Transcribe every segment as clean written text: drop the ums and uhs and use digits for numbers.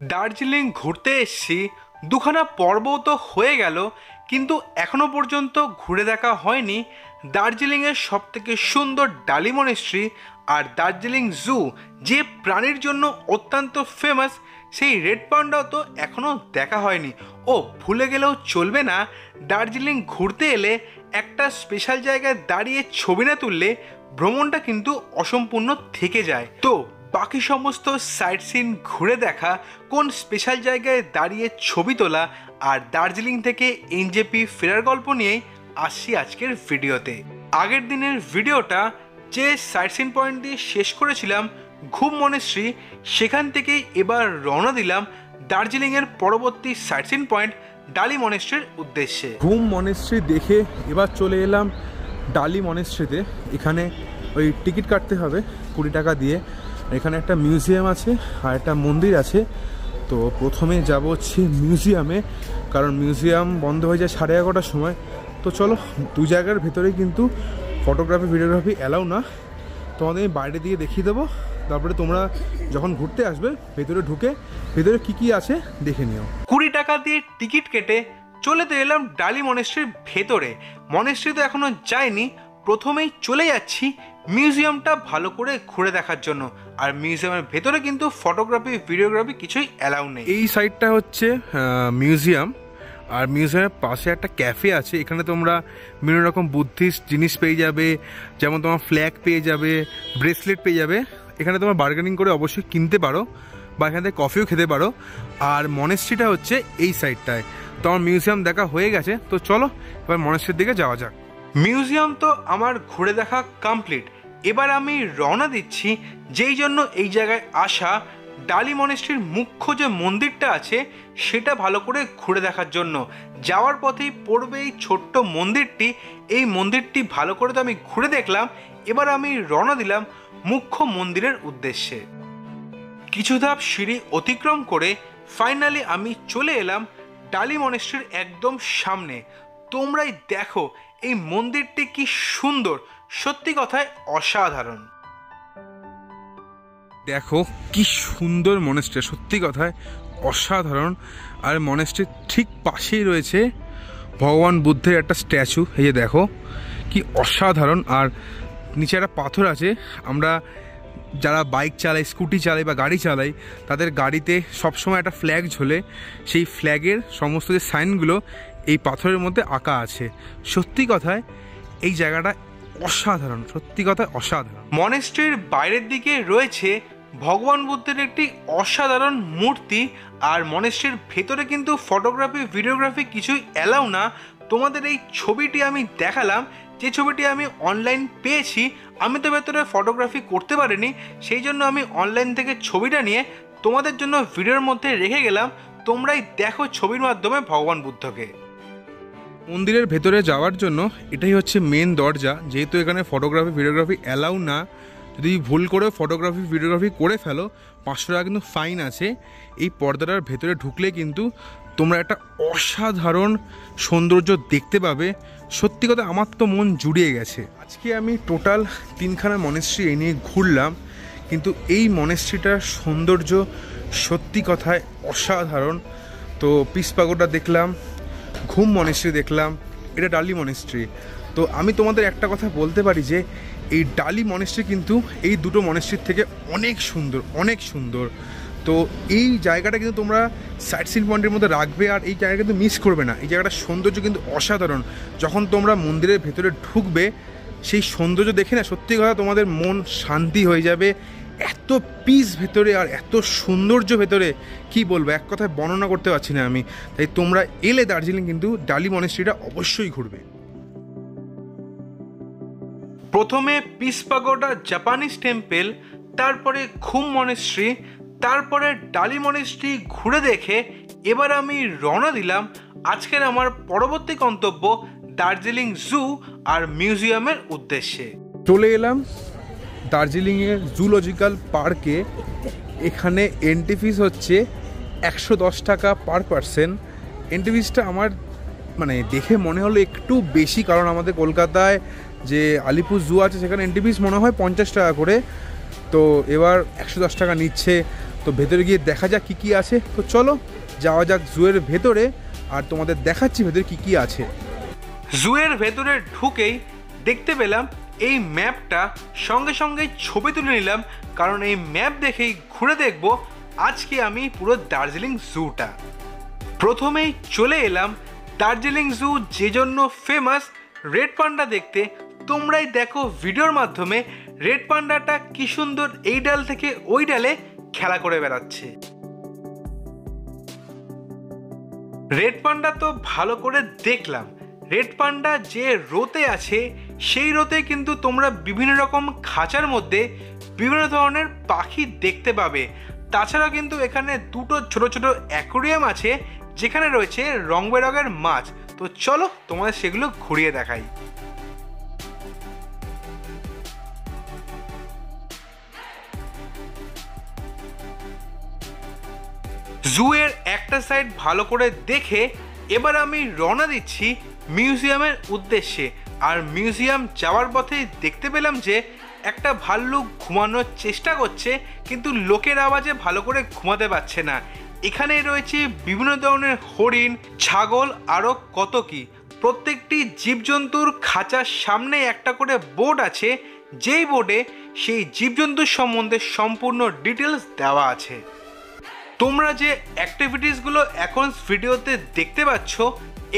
দার্জিলিং ঘুরতে এসেছি, দুখানা পর্বও তো হয়ে গেল, কিন্তু এখনো পর্যন্ত ঘুরে দেখা হয়নি দার্জিলিংয়ের সবথেকে সুন্দর ডালি মনেস্ট্রি আর দার্জিলিং জু, যে প্রাণীর জন্য অত্যন্ত ফেমাস। সেই রেড পান্ডাও তো এখনও দেখা হয়নি। ও ভুলে গেলেও চলবে না, দার্জিলিং ঘুরতে এলে একটা স্পেশাল জায়গায় দাঁড়িয়ে ছবি না তুললে ভ্রমণটা কিন্তু অসম্পূর্ণ থেকে যায়। তো বাকি সমস্ত সাইট সিন ঘুরে দেখা, কোন স্পেশাল জায়গায় দাঁড়িয়ে ছবি তোলা আর দার্জিলিং থেকে এনজেপি ফেরার গল্প নিয়েই আসছি আজকের ভিডিওতে। আগের দিনের ভিডিওটা যে সাইট সিন পয়েন্ট দিয়ে শেষ করেছিলাম ঘুম মনেস্ট্রি, সেখান থেকেই এবার রওনা দিলাম দার্জিলিংয়ের পরবর্তী সাইট সিন পয়েন্ট ডালি মনেস্ট্রির উদ্দেশ্যে। ঘুম মনেস্ট্রি দেখে এবার চলে এলাম ডালি মনেস্ট্রিতে। এখানে ওই টিকিট কাটতে হবে 20 টাকা দিয়ে। এখানে একটা মিউজিয়াম আছে আর একটা মন্দির আছে। তো প্রথমে যাব হচ্ছে মিউজিয়ামে, কারণ মিউজিয়াম বন্ধ হয়ে যায় 11:30টার সময়। তো চলো, দু জায়গার ভেতরে কিন্তু ফটোগ্রাফি ভিডিওগ্রাফি অ্যালাউ না, তোমাদের আমি বাইরে দিয়ে দেখিয়ে দেবো। তারপরে তোমরা যখন ঘুরতে আসবে ভেতরে ঢুকে ভেতরে কি আছে দেখে নিও। 20 টাকা দিয়ে টিকিট কেটে চলে তো এলাম ডালি মনেস্ট্রির ভেতরে। মনেস্ট্রি তো এখনো যায়নি, প্রথমেই চলে যাচ্ছি মিউজিয়ামটা ভালো করে ঘুরে দেখার জন্য। আর মিউজিয়ামের ভেতরে কিন্তু ফটোগ্রাফি ভিডিওগ্রাফি কিছুই অ্যালাউ নেই। এই সাইডটা হচ্ছে মিউজিয়াম, আর মিউজিয়ামের পাশে একটা ক্যাফে আছে। এখানে তোমরা বিভিন্ন রকম বুদ্ধিস্ট জিনিস পেয়ে যাবে, যেমন তোমার ফ্ল্যাগ পেয়ে যাবে, ব্রেসলেট পেয়ে যাবে। এখানে তোমরা বার্গেনিং করে অবশ্যই কিনতে পারো বা এখান থেকে কফিও খেতে পারো। আর মনেস্ট্রিটা হচ্ছে এই সাইডটায়। তো আমার মিউজিয়াম দেখা হয়ে গেছে, তো চলো এবার মনেস্ট্রির দিকে যাওয়া যাক। মিউজিয়াম তো আমার ঘুরে দেখা কমপ্লিট। এবার আমি রওনা দিচ্ছি যেই জন্য এই জায়গায় আসা, ডালি মনেস্ট্রির মুখ্য যে মন্দিরটা আছে সেটা ভালো করে ঘুরে দেখার জন্য। যাওয়ার পথেই পড়বে এই ছোট্ট মন্দিরটি। এই মন্দিরটি ভালো করে তো আমি ঘুরে দেখলাম, এবার আমি রওনা দিলাম মুখ্য মন্দিরের উদ্দেশ্যে। কিছু ধাপ সিঁড়ি অতিক্রম করে ফাইনালি আমি চলে এলাম ডালি মনেস্ট্রির একদম সামনে। তোমরাই দেখো এই মন্দিরটি কি সুন্দর, সত্যি কথায় অসাধারণ। দেখো কি সুন্দর মনেস্ট্রি, সত্যি কথায় অসাধারণ। আর মনেস্ট্রির ঠিক পাশেই রয়েছে ভগবান বুদ্ধের একটা স্ট্যাচু। এই যে দেখো কি অসাধারণ। আর নিচে একটা পাথর আছে। আমরা যারা বাইক চালাই, স্কুটি চালাই বা গাড়ি চালাই, তাদের গাড়িতে সবসময় একটা ফ্ল্যাগ ঝোলে। সেই ফ্ল্যাগের সমস্ত যে সাইনগুলো এই পাথরের মধ্যে আঁকা আছে। সত্যি কথায় এই জায়গাটা অসাধারণ, সত্যি কথায় অসাধারণ। মনেস্ট্রির বাইরের দিকে রয়েছে ভগবান বুদ্ধের একটি অসাধারণ মূর্তি। আর মনেস্ট্রির ভেতরে কিন্তু ফটোগ্রাফি ভিডিওগ্রাফি কিছুই অ্যালাউ না। তোমাদের এই ছবিটি আমি দেখালাম, যে ছবিটি আমি অনলাইন পেয়েছি। আমি তো ভেতরে ফটোগ্রাফি করতে পারিনি, সেই জন্য আমি অনলাইন থেকে ছবিটা নিয়ে তোমাদের জন্য ভিডিওর মধ্যে রেখে গেলাম। তোমরাই দেখো ছবির মাধ্যমে ভগবান বুদ্ধকে। মন্দিরের ভেতরে যাওয়ার জন্য এটাই হচ্ছে মেন দরজা। যেহেতু এখানে ফটোগ্রাফি ভিডিওগ্রাফি অ্যালাউ না, যদি ভুল করে ফটোগ্রাফি ভিডিওগ্রাফি করে ফেলো 500 টাকা কিন্তু ফাইন আছে। এই পর্দাটার ভেতরে ঢুকলে কিন্তু তোমরা একটা অসাধারণ সৌন্দর্য দেখতে পাবে। সত্যি কথা আমার তো মন জুড়িয়ে গেছে। আজকে আমি টোটাল 3খানা মনেস্ট্রি এই নিয়ে ঘুরলাম, কিন্তু এই মনেস্ট্রিটার সৌন্দর্য সত্যি কথায় অসাধারণ। তো পিস পাগোডা দেখলাম, ঘুম মনেস্ট্রি দেখলাম, এটা ডালি মনেস্ট্রি। তো আমি তোমাদের একটা কথা বলতে পারি যে এই ডালি মনেস্ট্রি কিন্তু এই দুটো মনেস্ট্রির থেকে অনেক সুন্দর, অনেক সুন্দর। তো এই জায়গাটা কিন্তু তোমরা সাইট সিন পয়েন্টের মধ্যে রাখবে, আর এই জায়গা কিন্তু মিস করবে না। এই জায়গাটার সৌন্দর্য কিন্তু অসাধারণ। যখন তোমরা মন্দিরের ভেতরে ঢুকবে সেই সৌন্দর্য দেখে না, সত্যি কথা তোমাদের মন শান্তি হয়ে যাবে। এত পিস ভেতরে আর এত সৌন্দর্য ভেতরে, কি বলবো, এক কথায় বর্ণনা করতে পারছি না আমি। তাই তোমরা এলে দার্জিলিং কিন্তু ডালি মনেস্ট্রিটা অবশ্যই ঘুরবে। প্রথমে পিস পাগোডা জাপানিজ টেম্পল, তারপরে ঘুম মনেস্ট্রি, তারপরে ডালি মনেস্ট্রি ঘুরে দেখে এবার আমি রওনা দিলাম আজকের আমার পরবর্তী গন্তব্য দার্জিলিং জু আর মিউজিয়ামের উদ্দেশ্যে। চলে এলাম দার্জিলিংয়ের জুলজিক্যাল পার্কে। এখানে এন্ট্রি ফিস হচ্ছে 110 টাকা পার পারসন। এন্ট্রি ফিসটা আমার মানে দেখে মনে হলো একটু বেশি, কারণ আমাদের কলকাতায় যে আলিপুর জু আছে সেখানে এন্ট্রি ফিস মনে হয় 50 টাকা করে। তো এবার 110 টাকা নিচ্ছে। তো ভেতরে গিয়ে দেখা যাক কী কী আছে। তো চলো যাওয়া যাক জুয়ের ভেতরে, আর তোমাদের দেখাচ্ছি ভেতরে কী কী আছে। জুয়ের ভেতরে ঢুকেই দেখতে পেলাম এই ম্যাপটা, সঙ্গে সঙ্গে ছবি তুলে নিলাম, কারণ এই ম্যাপ দেখেই ঘুরে দেখব আজকে আমি পুরো দার্জিলিং জুটা। প্রথমেই চলে এলাম দার্জিলিং জু, যে জন্য ফেমাস রেড পান্ডা দেখতে। তোমরাই দেখো ভিডিওর মাধ্যমে রেড পান্ডাটা কি সুন্দর এই ডাল থেকে ওই ডালে খেলা করে বেড়াচ্ছে। রেড পান্ডা তো ভালো করে দেখলাম। রেড পান্ডা যে রোতে আছে সেই রোতে কিন্তু তোমরা বিভিন্ন রকম খাঁচার মধ্যে বিভিন্ন ধরনের পাখি দেখতে পাবে। তাছাড়াও কিন্তু এখানে দুটো ছোট ছোট অ্যাকোরিয়াম আছে যেখানে রয়েছে রং বেরঙের মাছ। তো চলো তোমাদের সেগুলো ঘুরিয়ে দেখাই। জুয়ের একটা সাইড ভালো করে দেখে এবার আমি রওনা দিচ্ছি মিউজিয়ামের উদ্দেশ্যে। আর মিউজিয়াম যাওয়ার পথে দেখতে পেলাম যে একটা ভাল্লুক ঘুমানোর চেষ্টা করছে, কিন্তু লোকের আওয়াজে ভালো করে ঘুমাতে পারছে না। এখানে রয়েছে বিভিন্ন ধরনের হরিণ, ছাগল, আরও কত কি। প্রত্যেকটি জীবজন্তুর খাঁচার সামনে একটা করে বোর্ড আছে, যেই বোর্ডে সেই জীবজন্তুর সম্বন্ধে সম্পূর্ণ ডিটেলস দেওয়া আছে। তোমরা যে অ্যাক্টিভিটিসগুলো এখন ভিডিওতে দেখতে পাচ্ছ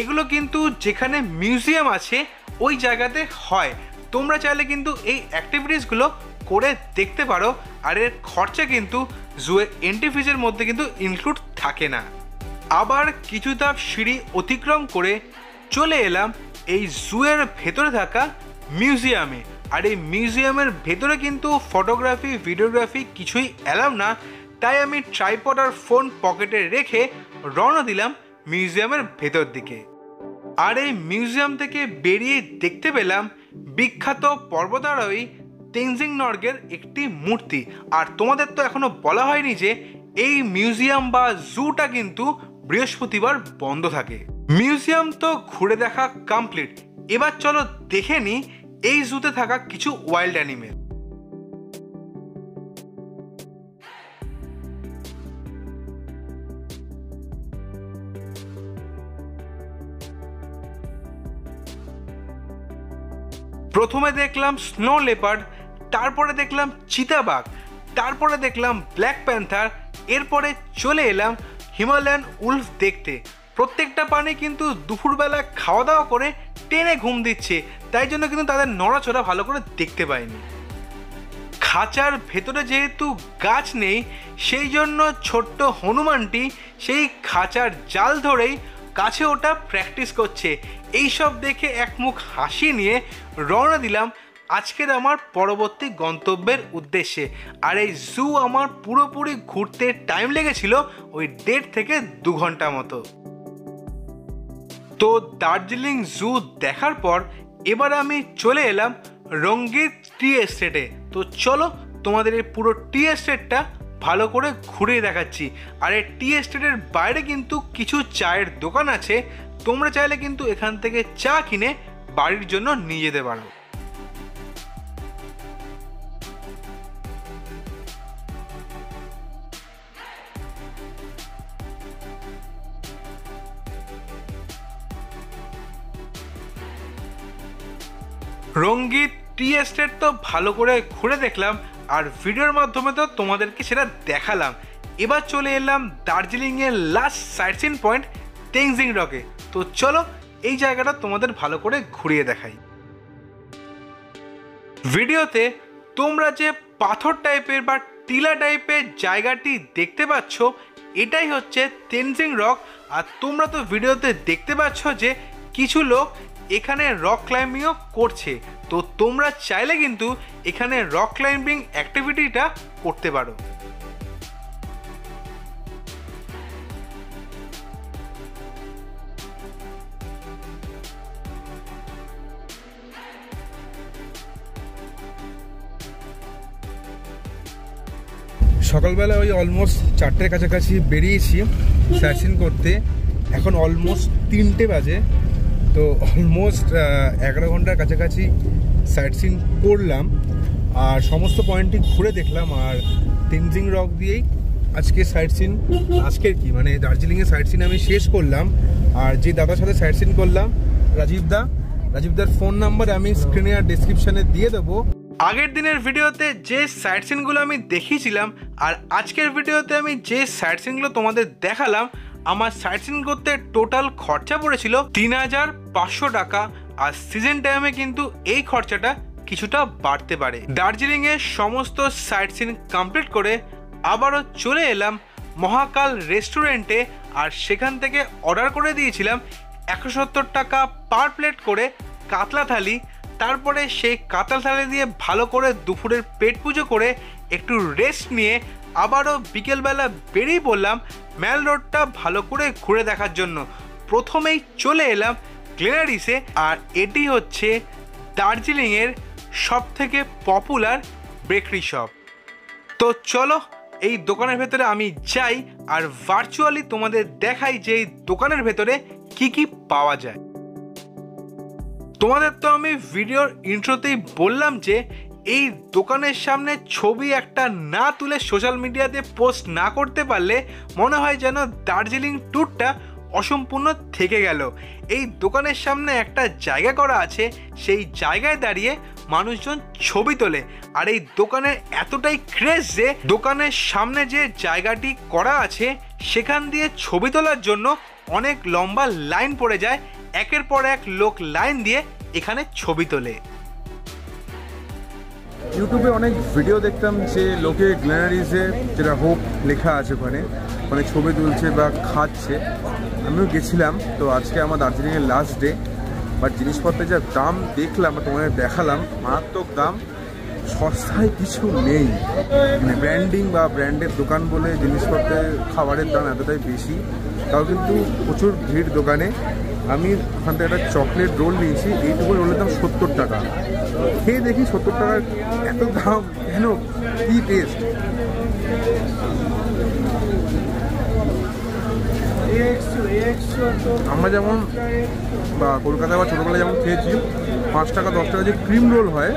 এগুলো কিন্তু যেখানে মিউজিয়াম আছে ওই জায়গাতে হয়। তোমরা চাইলে কিন্তু এই অ্যাক্টিভিটিসগুলো করে দেখতে পারো, আর এর খরচা কিন্তু জুয়ের এন্ট্রি ফিজের মধ্যে কিন্তু ইনক্লুড থাকে না। আবার কিছু ধাপ সিঁড়ি অতিক্রম করে চলে এলাম এই জুয়ের ভেতরে থাকা মিউজিয়ামে। আর এই মিউজিয়ামের ভেতরে কিন্তু ফটোগ্রাফি, ভিডিওগ্রাফি কিছুই অ্যালাউ না। তাই আমি ট্রাইপড আর ফোন পকেটে রেখে রওনা দিলাম মিউজিয়ামের ভেতর দিকে। আর এই মিউজিয়াম থেকে বেরিয়ে দেখতে পেলাম বিখ্যাত পর্বতারোহী তেনজিং নর্গের একটি মূর্তি। আর তোমাদের তো এখনো বলা হয়নি যে এই মিউজিয়াম বা জুটা কিন্তু বৃহস্পতিবার বন্ধ থাকে। মিউজিয়াম তো ঘুরে দেখা কমপ্লিট। এবার চলো দেখে নিই এই জুতে থাকা কিছু ওয়াইল্ড অ্যানিমেল। প্রথমে দেখলাম স্নো লেপার্ড, তারপরে দেখলাম চিতাবাঘ, তারপরে দেখলাম ব্ল্যাক প্যান্থার, এরপরে চলে এলাম হিমালয়ান উলফ দেখতে। প্রত্যেকটা প্রাণী কিন্তু দুপুরবেলা খাওয়া দাওয়া করে টেনে ঘুম দিচ্ছে, তাই জন্য কিন্তু তাদের নড়াচড়া ভালো করে দেখতে পাইনি। খাঁচার ভেতরে যেহেতু গাছ নেই সেই জন্য ছোট্ট হনুমানটি সেই খাঁচার জাল ধরেই কাছে ওটা প্র্যাকটিস করছে। এইসব দেখে এক মুখ হাসি নিয়ে রওনা দিলাম আজকের আমার পরবর্তী গন্তব্যের উদ্দেশ্যে। আর এই জু আমার পুরোপুরি ঘুরতে টাইম লেগেছিল ওই 1.5 থেকে 2 ঘন্টা মতো। তো দার্জিলিং জু দেখার পর এবার আমি চলে এলাম রঙ্গিত টি এস্টেটে। তো চলো তোমাদের এই পুরো টি এস্টেটটা ভালো করে ঘুরিয়ে দেখাচ্ছি। আর এই টি এস্টেটের বাইরে কিন্তু কিছু চায়ের দোকান আছে, তোমরা চাইলে কিন্তু এখান থেকে চা কিনে বাড়ির জন্য নিয়ে যেতে পারো। রঙ্গিত টি এস্টেট তো ভালো করে ঘুরে দেখলাম, আর ভিডিওর মাধ্যমে তো তোমাদেরকে সেটা দেখালাম। এবার চলে এলাম দার্জিলিংয়ের last sight seen point Tenzing রকে। তো চলো এই জায়গাটা তোমাদের ভালো করে ঘুরিয়ে দেখাই। ভিডিওতে তোমরা যে পাথর টাইপের বা টিলা টাইপের জায়গাটি দেখতে পাচ্ছ এটাই হচ্ছে তেনজিং রক। আর তোমরা তো ভিডিওতে দেখতে পাচ্ছ যে কিছু লোক এখানে রক ক্লাইম্বিংও করছে। তো তোমরা চাইলে কিন্তু এখানে রক ক্লাইম্বিং অ্যাক্টিভিটিটা করতে পারো। সকালবেলা ওই অলমোস্ট 4টের কাছাকাছি বেরিয়েছি সাইট করতে, এখন অলমোস্ট 3টে বাজে। তো অলমোস্ট 11 ঘন্টার কাছাকাছি সাইট সিন করলাম। আর সমস্ত পয়েন্টই ঘুরে দেখলাম। আর তেনজিং রক দিয়েই আজকের কি মানে দার্জিলিংয়ের সাইট সিন আমি শেষ করলাম। আর যে দাদার সাথে সাইট সিন করলাম রাজীবদার ফোন নাম্বার আমি স্ক্রিনে আর ডেসক্রিপশনে দিয়ে দেবো। আগের দিনের ভিডিওতে যে সাইট সিনগুলো আমি দেখিয়েছিলাম আর আজকের ভিডিওতে আমি যে সাইট সিনগুলো তোমাদের দেখালাম, আমার সাইট সিন করতে টোটাল খরচা পড়েছিল ৩,৫০০ টাকা। আর সিজন টাইমে কিন্তু এই খরচাটা কিছুটা বাড়তে পারে। দার্জিলিংয়ের সমস্ত সাইট সিন কমপ্লিট করে আবারও চলে এলাম মহাকাল রেস্টুরেন্টে। আর সেখান থেকে অর্ডার করে দিয়েছিলাম ১৭০ টাকা পার প্লেট করে কাতলা থালি। তারপরে সেই কাতলা থালি দিয়ে ভালো করে দুপুরের পেট পুজো করে একটু রেস্ট নিয়ে আবারও বিকেলবেলা বেরিয়ে পড়লাম ম্যাল রোডটা ভালো করে ঘুরে দেখার জন্য। প্রথমেই চলে এলাম গ্লেনারিসে, আর এটি হচ্ছে দার্জিলিংয়ের সবথেকে পপুলার বেকারি শপ। তো চলো এই দোকানের ভেতরে আমি যাই আর ভার্চুয়ালি তোমাদের দেখাই যে এই দোকানের ভেতরে কি কি পাওয়া যায়। তোমাদের তো আমি ভিডিওর ইন্ট্রোতেই বললাম যে এই দোকানের সামনে ছবি একটা না তুলে সোশ্যাল মিডিয়াতে পোস্ট না করতে পারলে মনে হয় যেন দার্জিলিং ট্যুরটা অসম্পূর্ণ থেকে গেল। এই দোকানের সামনে একটা জায়গা করা আছে, সেই জায়গায় দাঁড়িয়ে মানুষজন ছবি তোলে। আর এই দোকানের এতটাই ক্রেজ যে দোকানের সামনে যে জায়গাটি করা আছে সেখান দিয়ে ছবি তোলার জন্য অনেক লম্বা লাইন পড়ে যায়। একের পর এক লোক লাইন দিয়ে এখানে ছবি তোলে। ইউটিউবে অনেক ভিডিও দেখতাম যে লোকে গ্লেনারিসে যেটা হোপ লেখা আছে ওখানে মানে ছবি তুলছে বা খাচ্ছে। আমিও গেছিলাম। তো আজকে আমার দার্জিলিংয়ের লাস্ট ডে, বাট জিনিসপত্রের যা দাম দেখলাম তোমাদের দেখালাম, মারাত্মক দাম, সস্তায় কিছু নেই। মানে ব্র্যান্ডিং বা ব্র্যান্ডের দোকান বলে জিনিসপত্রের খাবারের দাম এতটাই বেশি, তাও কিন্তু প্রচুর ভিড় দোকানে। আমি ওখান থেকে একটা চকলেট রোল নিয়েছি, এইটুকু রোলের দাম ৭০ টাকা। খেয়ে দেখি ৭০ টাকার এত দাম কেন, কী টেস্ট। আমরা যেমন বা কলকাতায় বা ছোটোবেলায় যেমন খেয়েছি ৫ টাকা 10 টাকা যে ক্রিম রোল হয়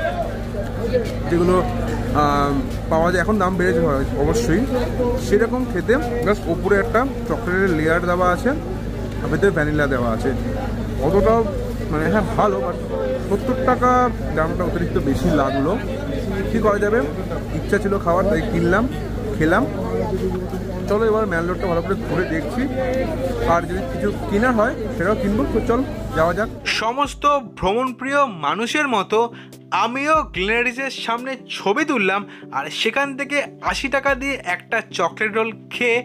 যেগুলো পাওয়া যায়, এখন দাম বেড়েছে হয় অবশ্যই, সেরকম খেতে জাস্ট ওপরে একটা চকলেটের লেয়ার দেওয়া আছে আর ভেতরে ভ্যানিলা দেওয়া আছে। অতটাও মানে হ্যাঁ ভালো, বাট ৭০ টাকা দামটা অতিরিক্ত বেশি লাগলো। কী করা যাবে, ইচ্ছা ছিল খাওয়ার তাই কিনলাম, খেলাম। চলো এবার ম্যাল রোডটা ভালো করে ঘুরে দেখছি, আর যদি কিছু কেনার হয় সেটাও কিনবো। তো চল যাওয়া যাক। সমস্ত ভ্রমণপ্রিয় মানুষের মতো আমিও গ্লেনারিসের সামনে ছবি তুললাম আর সেখান থেকে ৮০ টাকা দিয়ে একটা চকলেট রোল খেয়ে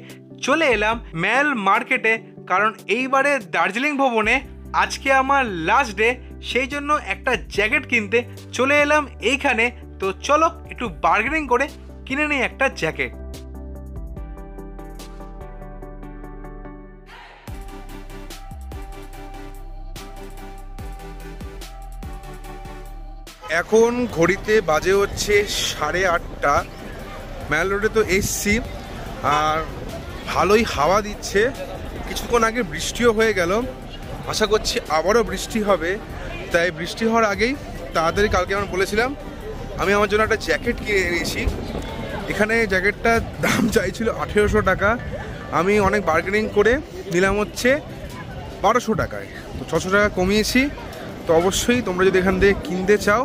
চলে এলাম ম্যাল মার্কেটে। কারণ এইবারে দার্জিলিং ভ্রমণে আজকে আমার লাস্ট ডে, সেই জন্য একটা জ্যাকেট কিনতে চলে এলাম এইখানে। তো চলো একটু বার্গেনিং করে কিনে নিই একটা জ্যাকেট। এখন ঘড়িতে বাজে হচ্ছে 8:30। ম্যাল রোডে তো এসছি আর ভালোই হাওয়া দিচ্ছে। কিছুক্ষণ আগে বৃষ্টিও হয়ে গেল, আশা করছি আবারও বৃষ্টি হবে। তাই বৃষ্টি হওয়ার আগেই তাড়াতাড়ি, কালকে আমি বলেছিলাম আমি আমার জন্য একটা জ্যাকেট কিনে এনেছি। এখানে জ্যাকেটটার দাম চাইছিল ১৮০০ টাকা, আমি অনেক বার্গেনিং করে নিলাম হচ্ছে ১২০০ টাকায়। তো ৬০০ টাকা কমিয়েছি। তো অবশ্যই তোমরা যদি এখান থেকে কিনতে চাও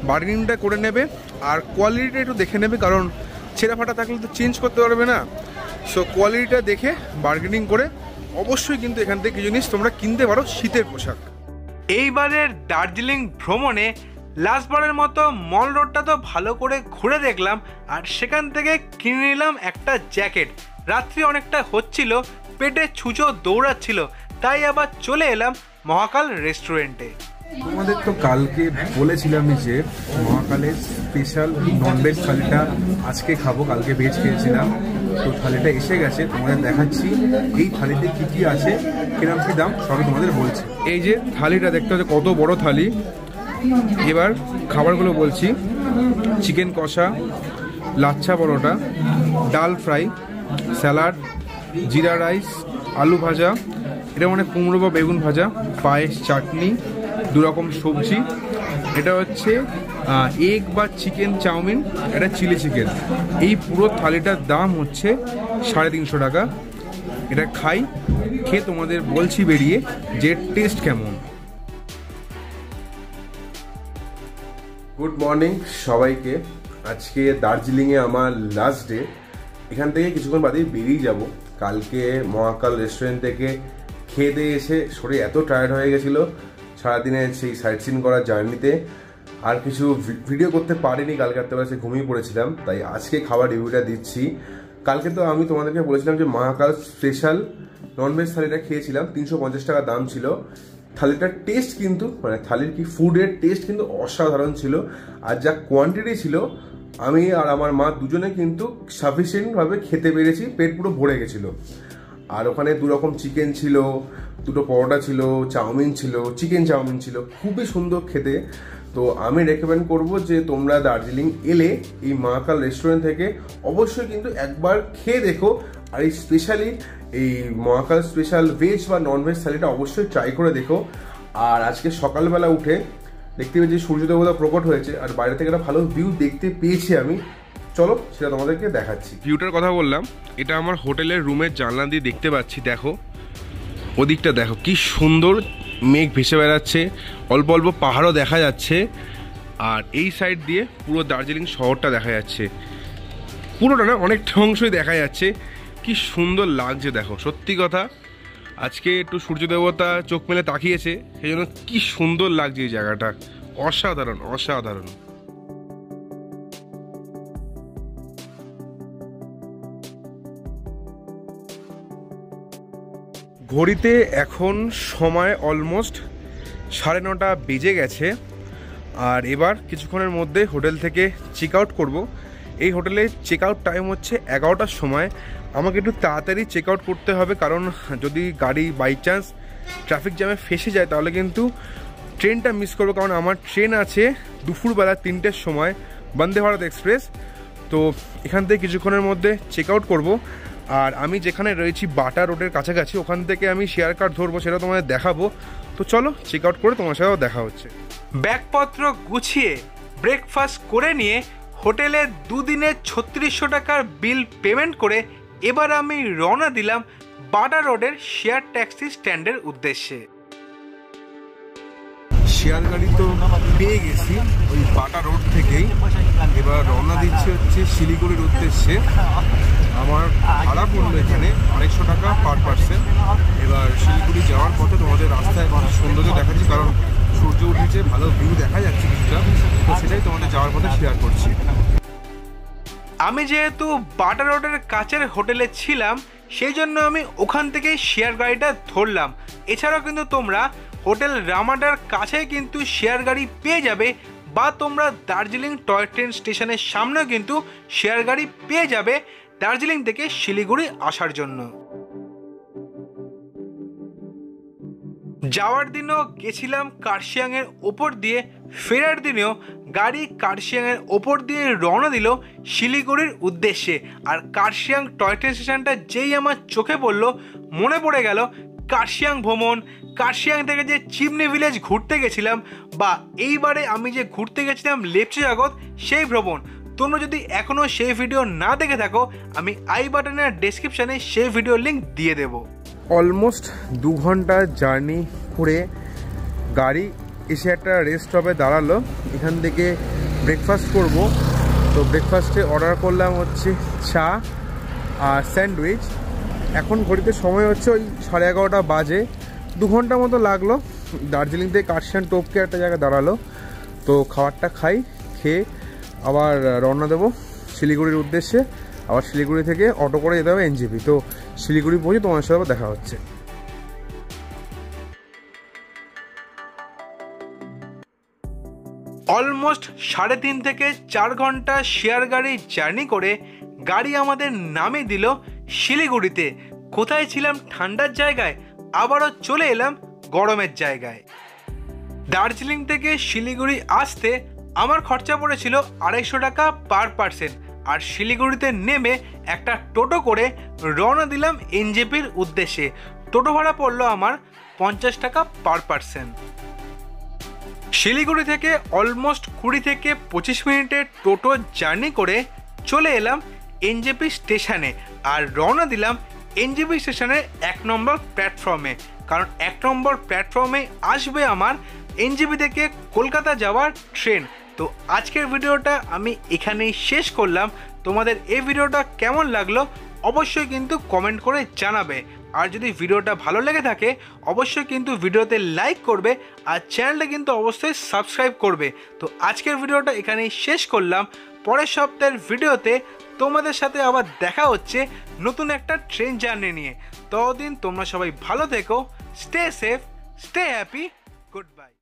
বার্গেনিংটা করে নেবে আর কোয়ালিটিটা একটু দেখে নেবে, কারণ ছেঁড়া ফাটা থাকলে তো চেঞ্জ করতে পারবে না। সো কোয়ালিটিটা দেখে বার্গেনিং করে অবশ্যই কিন্তু এখান থেকে কিছু জিনিস তোমরা কিনতে পারো, শীতের পোশাক। এইবারের দার্জিলিং ভ্রমণে লাস্টবারের মতো মল রোডটা তো ভালো করে ঘুরে দেখলাম আর সেখান থেকে কিনে নিলাম একটা জ্যাকেট। রাত্রি অনেকটা হচ্ছিল, পেটে ছুঁচো দৌড়াচ্ছিল, তাই আবার চলে এলাম মহাকাল রেস্টুরেন্টে। তোমাদের তো কালকে বলেছিলামই যে মহাকালের স্পেশাল ননভেজ থালিটা আজকে খাবো, কালকে ভেজ খেয়েছিলাম। তো থালিটা এসে গেছে, তোমাদের দেখাচ্ছি এই থালিতে কি কি আছে, কিরকম কি দাম সবই তোমাদের বলছি। এই যে থালিটা দেখতে হচ্ছে কত বড় থালি। এবার খাবারগুলো বলছি: চিকেন কষা, লাচ্ছা পরোটা, ডাল ফ্রাই, স্যালাড, জিরা রাইস, আলু ভাজা, এটা মানে কুমড়ো বা বেগুন ভাজা, পায়েস, চাটনি, 2 রকম সবজি, এটা হচ্ছে এগ বা চিকেন চাউমিন, একটা চিলি চিকেন। এই পুরো থালিটার দাম হচ্ছে 350 টাকা। এটা খেয়ে তোমাদের বলছি বেরিয়ে যে টেস্ট কেমন। গুড মর্নিং সবাইকে। আজকে দার্জিলিংয়ে আমার লাস্ট ডে। এখান থেকে কিছুক্ষণ বাদেই বেরিয়ে যাব। কালকে মহাকাল রেস্টুরেন্ট থেকে খেয়ে দিয়ে এসে শরীর এত টায়ার্ড হয়ে গেছিলো সারাদিনে সেই সাইট সিন করার জার্নিতে, আর কিছু ভিডিও করতে পারিনি। কালকে রাত্রেবেলা সে ঘুমিয়ে পড়েছিলাম, তাই আজকে খাবার রিভিউটা দিচ্ছি। কালকে তো আমি তোমাদেরকে বলেছিলাম যে মহাকাল স্পেশাল ননভেজ থালিটা খেয়েছিলাম, 350 টাকা দাম ছিল। থালিটার টেস্ট কিন্তু মানে থালির কি ফুডের টেস্ট কিন্তু অসাধারণ ছিল। আর যা কোয়ান্টিটি ছিল, আমি আর আমার মা দুজনে কিন্তু সাফিসিয়েন্টভাবে খেতে পেরেছি, পেট পুরো ভরে গেছিলো। আর ওখানে 2 রকম চিকেন ছিল, 2টো পরোটা ছিল, চাউমিন ছিল, চিকেন চাউমিন ছিল, খুবই সুন্দর খেতে। তো আমি রেকমেন্ড করব যে তোমরা দার্জিলিং এলে এই মহাকাল রেস্টুরেন্ট থেকে অবশ্যই কিন্তু একবার খেয়ে দেখো। আর এই স্পেশালি এই মহাকাল স্পেশাল ভেজ বা ননভেজ থালিটা অবশ্যই ট্রাই করে দেখো। আর আজকে সকালবেলা উঠে দেখতে পেয়েছি সূর্য দেবতা প্রকট হয়েছে, আর বাইরে থেকে একটা ভালো ভিউ দেখতে পেয়েছি আমি। চলো সেটা তোমাদেরকে দেখাচ্ছি। ভিউটার কথা বললাম, এটা আমার হোটেলের রুমের জানলা দিয়ে দেখতে পাচ্ছি। দেখো ওদিকটা দেখো কি সুন্দর মেঘ ভেসে বেড়াচ্ছে, অল্প অল্প পাহাড়ও দেখা যাচ্ছে। আর এই সাইড দিয়ে পুরো দার্জিলিং শহরটা দেখা যাচ্ছে, পুরোটা না অনেকটা অংশই দেখা যাচ্ছে। কি সুন্দর লাগছে দেখো, সত্যি কথা। আজকে একটু সূর্য দেবতা চোখ মেলে তাকিয়েছে, সেই জন্য কি সুন্দর লাগছে এই জায়গাটা। অসাধারণ অসাধারণ। ঘড়িতে এখন সময় অলমোস্ট 9:30 বেজে গেছে। আর এবার কিছুক্ষণের মধ্যে হোটেল থেকে চেক আউট করবো। এই হোটেলে চেক আউট টাইম হচ্ছে 11টার সময়। আমাকে একটু তাড়াতাড়ি চেক আউট করতে হবে, কারণ যদি গাড়ি বাই চান্স ট্রাফিক জ্যামে ফেসে যায় তাহলে কিন্তু ট্রেনটা মিস করবো। কারণ আমার ট্রেন আছে দুপুরবেলা 3টের সময়, বন্দে ভারত এক্সপ্রেস। তো এখান থেকে কিছুক্ষণের মধ্যে চেক আউট করবো। আর আমি যেখানে রয়েছি বাটা রোডের কাছাকাছি, ওখান থেকে আমি শেয়ার কার ধরবো, সেটা তোমাদের দেখাবো। তো চলো চেক আউট করে তোমার সাথেও দেখা হচ্ছে। ব্যাগপত্র গুছিয়ে ব্রেকফাস্ট করে নিয়ে হোটেলে 2 দিনের 3600 টাকার বিল পেমেন্ট করে এবার আমি রওনা দিলাম বাটা রোডের শেয়ার ট্যাক্সি স্ট্যান্ডের উদ্দেশ্যে। শেয়ার গাড়ি তো পেয়ে গেছি ওই বাটা রোড থেকেই। এবার রওনা দিচ্ছি হচ্ছে শিলিগুড়ির উদ্দেশ্যে। আমার ভাড়া পড়লো এখানে 250 টাকা পার পার্সন। এবার শিলিগুড়ি যাওয়ার পথে তোমাদের রাস্তায় সৌন্দর্য দেখাচ্ছি, কারণ সূর্য উঠেছে, ভালো ভিউ দেখা যাচ্ছে কিছুটা। তো সেটাই তোমাদের যাওয়ার পথে শেয়ার করছি। আমি যেহেতু বাটা রোডের কাছের হোটেলে ছিলাম, সেই জন্য আমি ওখান থেকেই শেয়ার গাড়িটা ধরলাম। এছাড়াও কিন্তু তোমরা হোটেল রামাডার কাছেই কিন্তু শেয়ার গাড়ি পেয়ে যাবে, বা তোমরা দার্জিলিং টয় ট্রেন স্টেশনের সামনেও কিন্তু শেয়ার গাড়ি পেয়ে যাবে দার্জিলিং থেকে শিলিগুড়ি আসার জন্য। যাওয়ার দিনও গেছিলাম কার্শিয়াংয়ের ওপর দিয়ে, ফেরার দিনেও গাড়ি কার্শিয়াংয়ের ওপর দিয়ে রওনা দিল শিলিগুড়ির উদ্দেশ্যে। আর কার্শিয়াং টয় ট্রেন স্টেশনটা যেই আমার চোখে পড়লো, মনে পড়ে গেল কার্শিয়াং ভ্রমণ। কার্শিয়াং থেকে যে চিমনি ভিলেজ ঘুরতে গেছিলাম, বা এইবারে আমি যে ঘুরতে গেছিলাম লেপচা জগৎ, সেই ভ্রমণ। তোমরা যদি এখনও সেই ভিডিও না দেখে থাকো, আমি আই বাটনের ডেসক্রিপশানে সেই ভিডিওর লিঙ্ক দিয়ে দেবো। অলমোস্ট 2 ঘন্টা জার্নি করে গাড়ি এসে একটা রেস্ট স্টপে দাঁড়ালো। এখান থেকে ব্রেকফাস্ট করব। তো ব্রেকফাস্টে অর্ডার করলাম হচ্ছে চা আর স্যান্ডউইচ। এখন ঘড়িতে সময় হচ্ছে ওই 11:30 বাজে। 2 ঘন্টা মতো লাগলো। দার্জিলিং থেকে কার্শিয়াং টোপকে একটা জায়গায় দাঁড়ালো। তো খাবারটা খেয়ে আবার রওনা দেবো শিলিগুড়ির উদ্দেশ্যে। আবার শিলিগুড়ি থেকে অটো করে যেতে হবে এনজেপি। তো শিলিগুড়ি পৌঁছে তোমার সাথে দেখা হচ্ছে। অলমোস্ট 3.5 থেকে 4 ঘন্টা শেয়ার গাড়ি জার্নি করে গাড়ি আমাদের নামিয়ে দিল শিলিগুড়িতে। কোথায় ছিলাম ঠান্ডার জায়গায়, আবারও চলে এলাম গরমের জায়গায়। দার্জিলিং থেকে শিলিগুড়ি আসতে আমার খরচা পড়েছিল 250 টাকা পার পার্সন। আর শিলিগুড়িতে নেমে একটা টোটো করে রওনা দিলাম এনজেপির উদ্দেশ্যে। টোটো ভাড়া পড়লো আমার 50 টাকা পার পার্সন। শিলিগুড়ি থেকে অলমোস্ট 20 থেকে 25 মিনিটের টোটো জার্নি করে চলে এলাম এনজেপি স্টেশনে আর রওনা দিলাম এনজেপি স্টেশনের 1 নম্বর প্ল্যাটফর্মে, কারণ 1 নম্বর প্ল্যাটফর্মে আসবে আমার এনজেপি থেকে কলকাতা যাওয়ার ট্রেন। তো আজকের ভিডিওটা আমি এখানেই শেষ করলাম। তোমাদের এই ভিডিওটা কেমন লাগলো অবশ্যই কিন্তু কমেন্ট করে জানাবে, আর যদি ভিডিওটা ভালো লেগে থাকে অবশ্যই কিন্তু ভিডিওতে লাইক করবে আর চ্যানেলটা কিন্তু অবশ্যই সাবস্ক্রাইব করবে। তো আজকের ভিডিওটা এখানেই শেষ করলাম। পরের সপ্তাহের ভিডিওতে তোমাদের সাথে আবার দেখা হচ্ছে নতুন একটা ট্রেন জার্নি নিয়ে। ততদিন তোমরা সবাই ভালো থেকো, stay safe, stay happy, good bye.